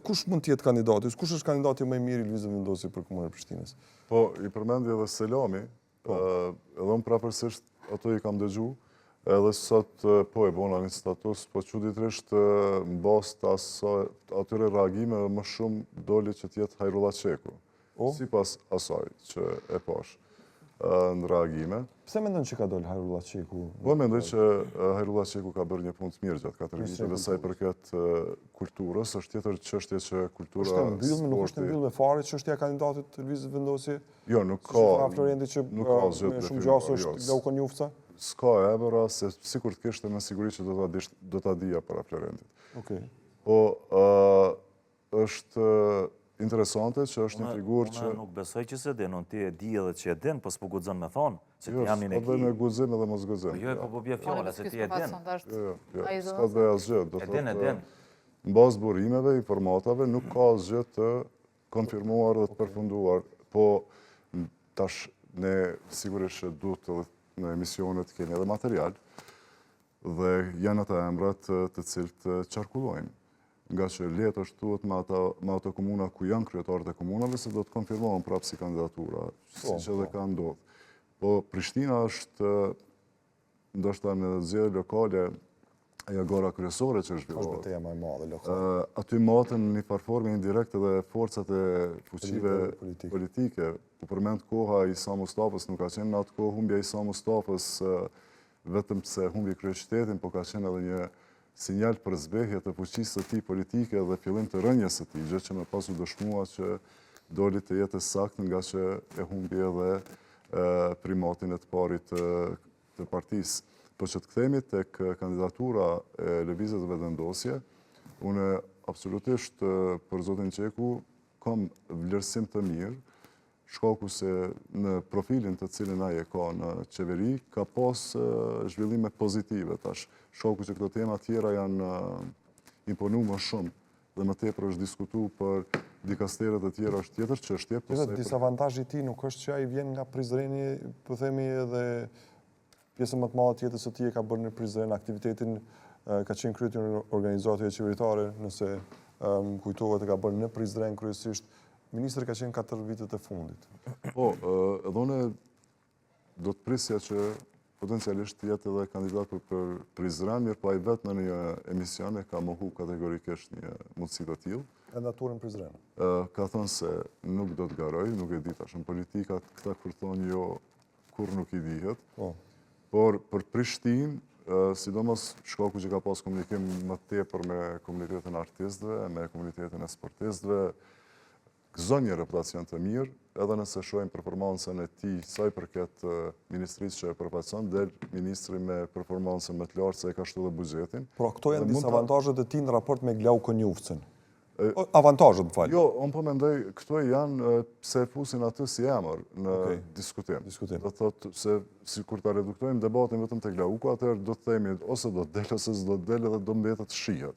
kush mund të jetë kandidati? Kush është kandidati më i mirë i Lëvizjes Vendosi për Komunën e Prishtinës? Po, i përmendi edhe Selami, edhe unë prapërsisht ato i kam dëgju, edhe sot po e bona një status, po çuditërisht në bazë të atyre reagime më shumë doli që t'jetë Hajrullah Çeku. Sipas asaj që e pash në reagime. Pse mendon që ka dol Hajrullah Çeku? Po mendoj që Hajrullah Çeku ka bërë një punë të mirë gjatë 4 viteve sa i përket kulturës, është tjetër çështje që kultura sporti. Nuk është mbyllur me fare çështja e kandidatit të Lëvizjes Vendosi? Jo, nuk ka. Florenti që me shumë gjasë është Glauko Njufca? S'ka ebra, se sikur të kishte me siguri që do ta dija para Florentit. Okej. Po është interesante që është një figurë që... Unë nuk besoj që se din, unë ti e di edhe që e din, po s'po guxon me thonë, se ti jam një Jo, s'ka dhe me guxim edhe mos guxim. Jo, po bje fjole, se ti e din. S'ka dhe asgjë. E din. Në bazë burimeve, informatave, nuk ka asgjë të konfirmuar dhe të përfunduar, po tash ne sigurisht që duhet të në emisionet keni edhe material dhe janë ata emrat të cilët qarkullojnë. Nga që letë është tuhet me ato komuna ku janë kryetarët e komunave, se do të konfirmohen prapë si kandidatura, si që edhe ka ndodhë. Po Prishtina është, ndoshta në zgjedhje lokale, ajo gara kryesore që është Është betejë më e madhe lokale. Aty matën një farforme indirekt edhe forcat e fuqive politike. U përmend koha e Isa Mustafës, nuk ka qenë në atë kohë humbja e Isa Mustafës vetëm pse humbi kryeqytetin, po ka qenë edhe një sinjal për zbehje të fuqisë së tij politike dhe fillim të rënjes së tij, gjë që më pas u dëshmua që doli të jetë saktë nga që e humbi edhe primatin e të parit të partisë. Po që të kthehemi tek kandidatura e Lëvizjes Vendosje, unë absolutisht për zotin Çeku kam vlerësim të mirë, shkaku se në profilin të cilin ai e ka në qeveri, ka pas zhvillime pozitive tash. Shkaku që këto tema tjera janë imponu më shumë dhe më tepër është diskutu për dikasteret e tjera është tjetër çështje. Disavantazhi i tij nuk është që ai vjen nga Prizreni, po themi edhe pjesën më të madhe tjetër së tij e ka bërë në Prizren, aktivitetin ka qenë kryetar i organizatave qeveritare, nëse kujtohet e ka bërë në Prizren kryesisht. Ministri ka qenë 4 vitet e fundit. Po, edhe unë do të prisja që potencialisht jetë edhe kandidat për Prizren, mirë po ai vetë në një emision e ka mohu kategorikisht një mundësi të tillë. Kandidaturën Prizren. Ka thënë se nuk do të garoj, nuk e di tash në politika këta kur thonë jo, kur nuk i dihet. Por për Prishtinë, sidomos shkaku që ka pas komunikim më tepër me komunitetin e artistëve, me komunitetin e sportistëve, gëzon një reputacion të mirë, edhe nëse shohim performancën e tij sa i përket ministrisë që e përfaqëson, del ministri me performancën më të lartë se e ka shtu dhe buxhetin. Por këto janë disavantazhet e tij në raport me Glauko Njufcën. Avantazhet, më fal. Jo, unë po mendoj këto janë pse fusin atë si emër në diskutim. Do thotë se sikur ta reduktojmë debatin vetëm te Glauku, atëherë do të themi ose do të del ose s'do të del edhe do mbetet shihet.